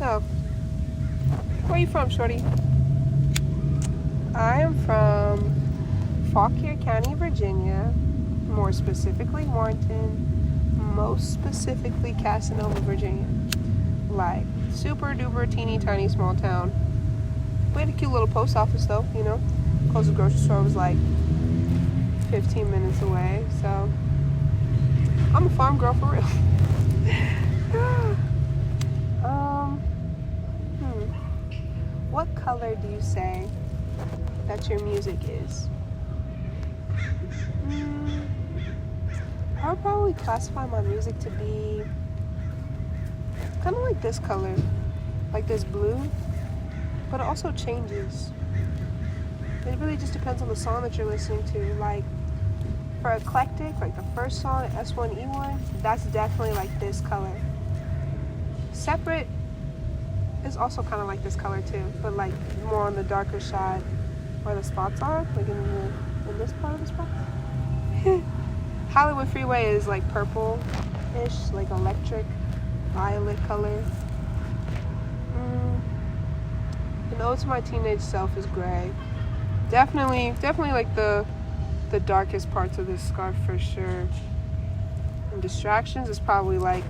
So, where are you from, shorty? I am from Fauquier County, Virginia. More specifically, Morton. Most specifically, Casanova, Virginia. Like, super duper teeny tiny small town. We had a cute little post office though, you know. Closest grocery store was like 15 minutes away, so I'm a farm girl for real. What color do you say that your music is? I would probably classify my music to be kind of like this color, like this blue, but it also changes. It really just depends on the song that you're listening to. Like, for eclectic, like the first song, S1E1, that's definitely like this color. Separate is also kind of like this color too, but like more on the darker side where the spots are, like in this part of the spot. Hollywood Freeway is like purple-ish, like electric violet color. And Ode to My Teenage Self is gray. Definitely like the darkest parts of this scarf for sure. And Distractions is probably like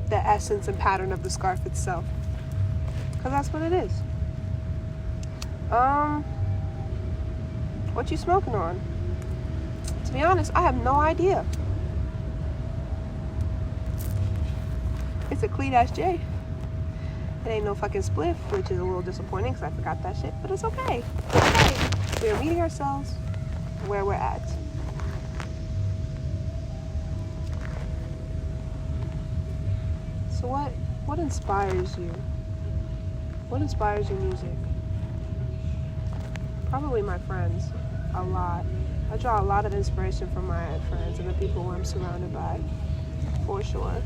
the essence and pattern of the scarf itself, because that's what it is. What you smoking on? To be honest, I have no idea. It's a Cleat-J. It ain't no fucking spliff, which is a little disappointing because I forgot that shit, but it's okay. It's okay. We are meeting ourselves where we're at. So what inspires you? What inspires your music? Probably my friends, a lot. I draw a lot of inspiration from my friends and the people who I'm surrounded by, for sure.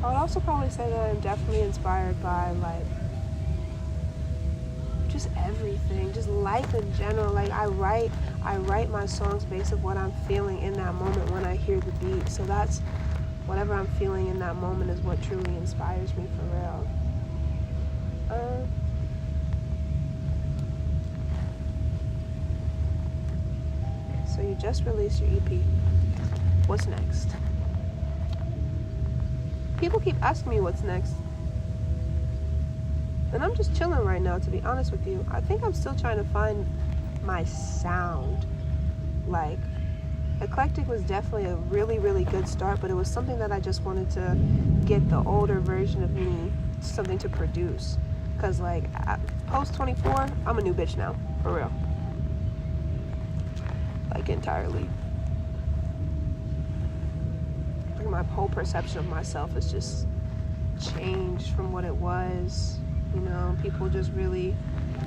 I would also probably say that I'm definitely inspired by like just everything, just life in general. Like I write my songs based on what I'm feeling in that moment when I hear the beat. So that's whatever I'm feeling in that moment is what truly inspires me for real. So you just released your EP. What's next? People keep asking me what's next. And I'm just chilling right now, to be honest with you. I think I'm still trying to find my sound. Like, eclectic was definitely a really, really good start, but it was something that I just wanted to get the older version of me something to produce. Because, like, post 24, I'm a new bitch now, for real. Like, entirely. Like, my whole perception of myself has just changed from what it was. You know, people just really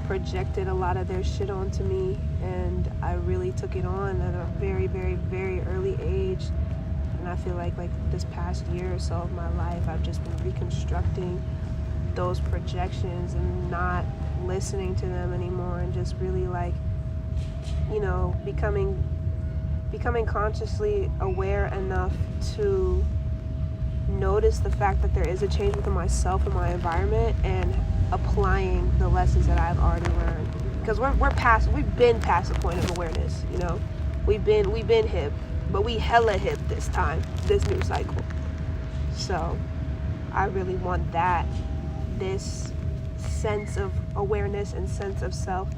projected a lot of their shit onto me, and I really took it on at a very, very, very early age. And I feel like this past year or so of my life, I've just been reconstructing those projections and not listening to them anymore, and just really like, you know, becoming consciously aware enough to notice the fact that there is a change within myself and my environment, and applying the lessons that I've already learned. Because we've been past the point of awareness, you know. We've been hip, but we hella hip this time, this new cycle. So I really want this sense of awareness and sense of self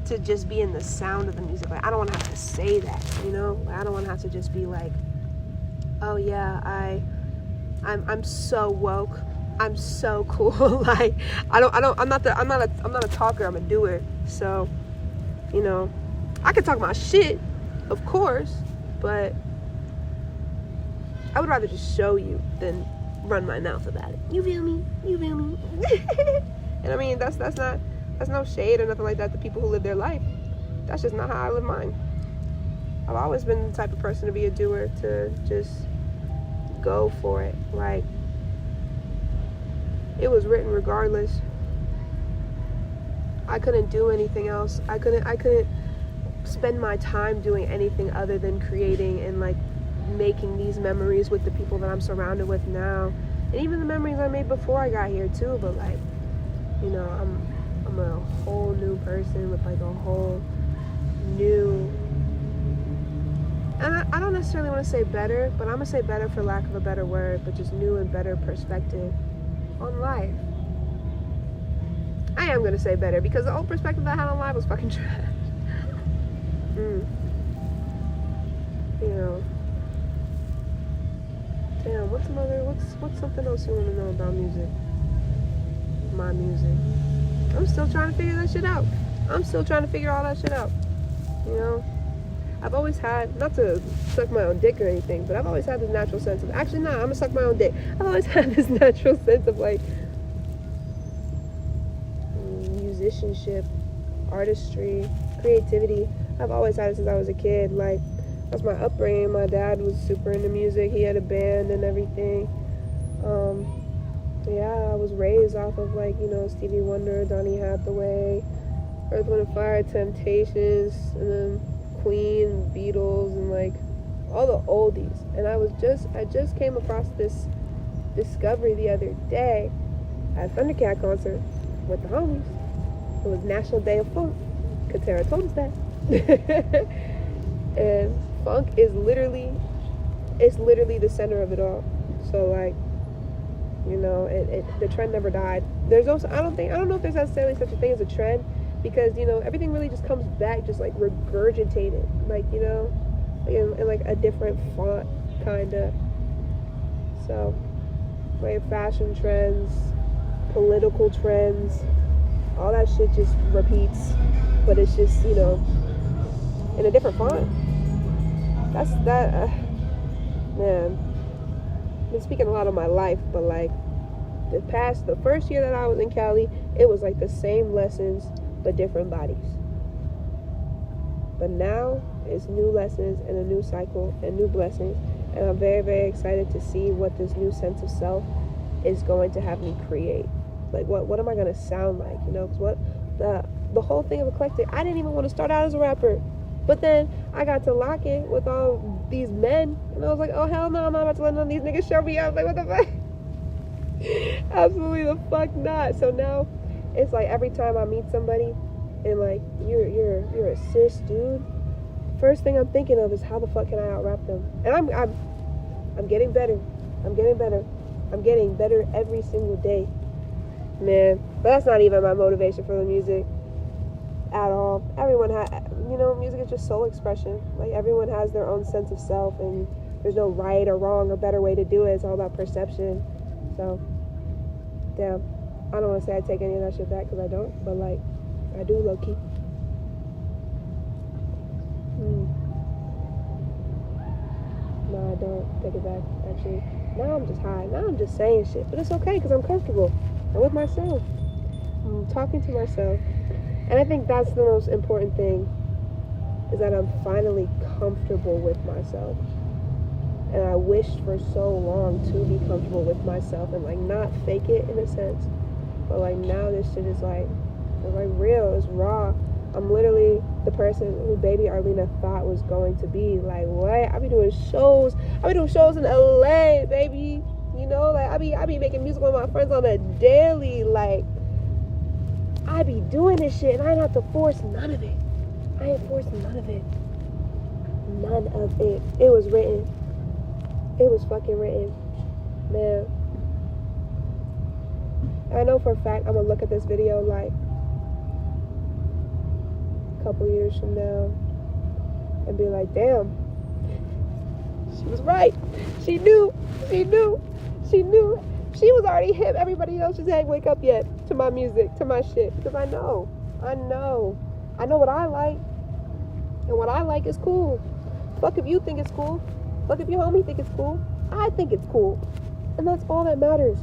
to just be in the sound of the music. Like, I don't want to have to say that, you know. I don't want to have to just be like, oh yeah, I'm so woke, I'm so cool. Like, I'm not a talker, I'm a doer. So, you know, I can talk my shit, of course, but I would rather just show you than run my mouth about it. You feel me? And I mean, that's no shade or nothing like that to people who live their life. That's just not how I live mine. I've always been the type of person to be a doer, to just go for it. Like, it was written regardless. I couldn't do anything else. I couldn't spend my time doing anything other than creating and like making these memories with the people that I'm surrounded with now, and even the memories I made before I got here too. But like, you know, I'm a whole new person with like a whole new, and I don't necessarily want to say better, but I'm gonna say better for lack of a better word, but just new and better perspective on life. I am gonna say better because the old perspective I had on life was fucking trash. You know, damn. What's something else you want to know about music? My music. I'm still trying to figure that shit out. I'm still trying to figure all that shit out. You know, I've always had, not to suck my own dick or anything, but I've always had this natural sense of, actually, nah, I'm gonna suck my own dick. I've always had this natural sense of like musicianship, artistry, creativity. I've always had it since I was a kid. Like, that's my upbringing. My dad was super into music. He had a band and everything. Yeah, I was raised off of like, you know, Stevie Wonder, Donny Hathaway, Earth, Wind and Fire, Temptations, and then Queen, Beatles, and like all the oldies. And I just came across this discovery the other day at a Thundercat concert with the homies. It was National Day of Funk. Katara told us that. And funk is literally the center of it all. So like, you know, the trend never died. There's also, I don't know if there's necessarily such a thing as a trend, because, you know, everything really just comes back just like regurgitated, like, you know, like in like a different font kinda. So like fashion trends, political trends, all that shit just repeats, but it's just, you know, in a different font. That's that. Man, I've been speaking a lot of my life, but like the first year that I was in Cali, it was like the same lessons but different bodies. But now it's new lessons and a new cycle and new blessings, and I'm very, very excited to see what this new sense of self is going to have me create. Like, what am I gonna sound like? You know, because the whole thing of eclectic, I didn't even want to start out as a rapper, but then I got to lock in with all these men, and I was like, oh hell no, I'm not about to let none of these niggas show me up. Like, what the fuck? Absolutely the fuck not. So now it's like every time I meet somebody and like you're a cis dude, first thing I'm thinking of is how the fuck can I out rap them? And I'm getting better. I'm getting better every single day, man. But that's not even my motivation for the music at all. Everyone you know, music is just soul expression. Like, everyone has their own sense of self, and there's no right or wrong or better way to do it. It's all about perception. So, damn, I don't want to say I take any of that shit back, because I don't, but like, I do low-key. No, I don't take it back, actually. Now I'm just high. Now I'm just saying shit, but it's okay, because I'm comfortable. I'm with myself. I'm talking to myself. And I think that's the most important thing, is that I'm finally comfortable with myself. And I wished for so long to be comfortable with myself and like not fake it in a sense. But like now this shit is like real, it's raw. I'm literally the person who baby Arleena thought was going to be. Like, what? I be doing shows in LA, baby. You know, like I be making music with my friends on a daily. Like, I be doing this shit, and I ain't have to force none of it. I ain't forcing none of it. None of it. It was written. It was fucking written. Man. I know for a fact I'm gonna look at this video like a couple years from now and be like, damn, she was right. She knew. She was already hip. Everybody else just hadn't wake up yet to my music, to my shit. Because I know what I like. And what I like is cool. Fuck if you think it's cool. Fuck if your homie think it's cool. I think it's cool. And that's all that matters.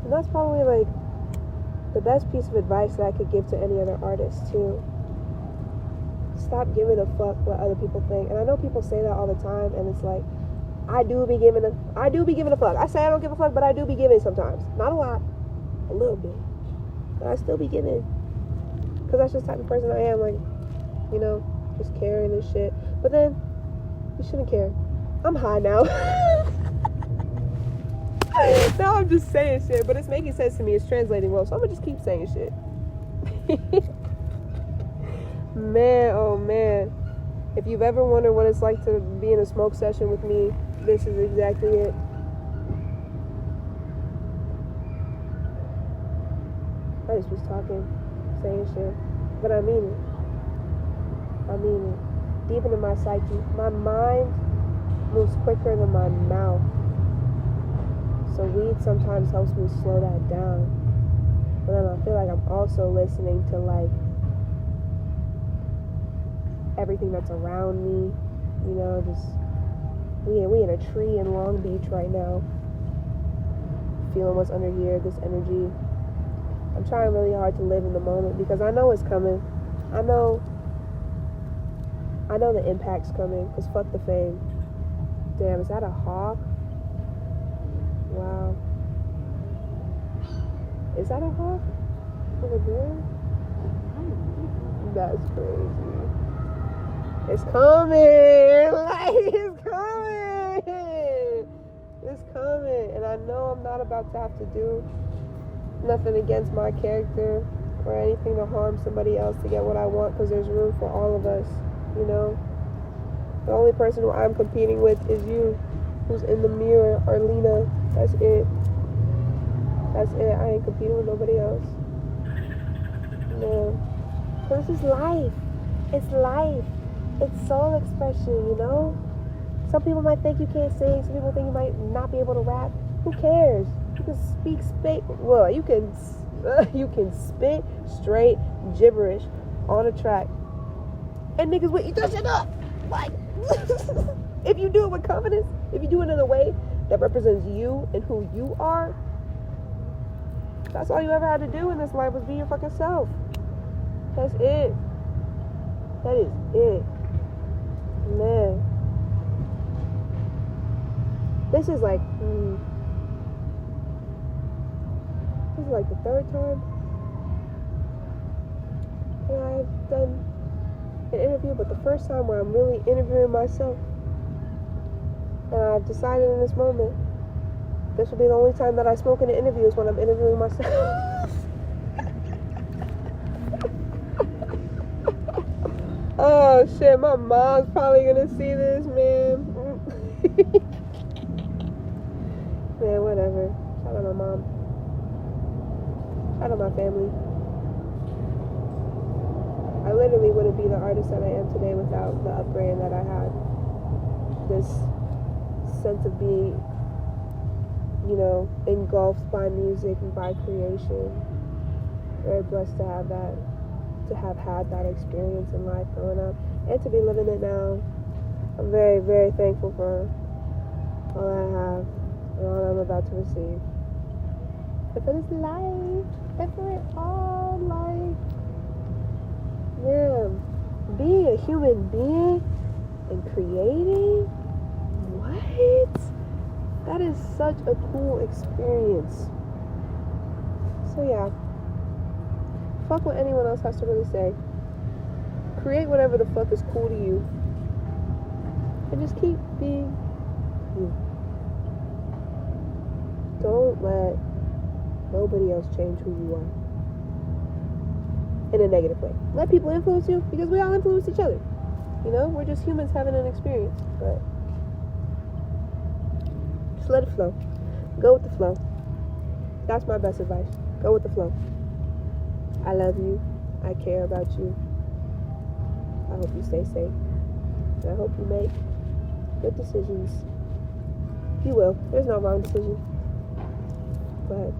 And that's probably like the best piece of advice that I could give to any other artist too. Stop giving a fuck what other people think. And I know people say that all the time, and it's like, I do be giving a fuck. I say I don't give a fuck, but I do be giving sometimes. Not a lot. A little bit. But I still be giving. Because that's just the type of person I am. Like, you know, just caring and shit. But then, you shouldn't care. I'm high now. Now I'm just saying shit, but it's making sense to me. It's translating well, so I'm gonna just keep saying shit. Man, oh man. If you've ever wondered what it's like to be in a smoke session with me, this is exactly it. I just was talking, saying shit, but I mean it. I mean it. Deep into my psyche, my mind moves quicker than my mouth. So weed sometimes helps me slow that down. But then I feel like I'm also listening to like everything that's around me. You know, just we in a tree in Long Beach right now. Feeling what's under here, this energy. I'm trying really hard to live in the moment because I know it's coming. I know the impact's coming, because fuck the fame. Damn, is that a hawk? Wow. Is that a hawk? Over there? That's crazy. It's coming! Like, it's coming! It's coming. And I know I'm not about to have to do nothing against my character or anything to harm somebody else to get what I want, because there's room for all of us, you know? The only person who I'm competing with is you, who's in the mirror, Arleena. That's it. That's it. I ain't competing with nobody else. No. This is life. It's life. It's soul expression, you know? Some people might think you can't sing. Some people think you might not be able to rap. Who cares? You can spit straight gibberish on a track. And niggas will eat that shit up. Like, if you do it with confidence, if you do it in a way that represents you and who you are, that's all you ever had to do in this life, was be your fucking self. That's it. That is it. Man. This is like the third time that I've done an interview, but the first time where I'm really interviewing myself. And I've decided in this moment, this will be the only time that I smoke in an interview, is when I'm interviewing myself. Oh shit, my mom's probably gonna see this, man. Man, whatever. Shout out my mom. Shout out my family. I literally wouldn't be the artist that I am today without the upbringing that I had. This sense of being, you know, engulfed by music and by creation. Very blessed to have that, to have had that experience in life growing up, and to be living it now. I'm very, very thankful for all I have and all I'm about to receive. But for this life, and for it all, life. Yeah, being a human being and creating, what? That is such a cool experience. So yeah, fuck what anyone else has to really say. Create whatever the fuck is cool to you, and just keep being you. Don't let nobody else change who you are in a negative way. Let people influence you, because we all influence each other. You know, we're just humans having an experience, but just let it flow. Go with the flow. That's my best advice. Go with the flow. I love you. I care about you. I hope you stay safe. And I hope you make good decisions. You will. There's no wrong decision. But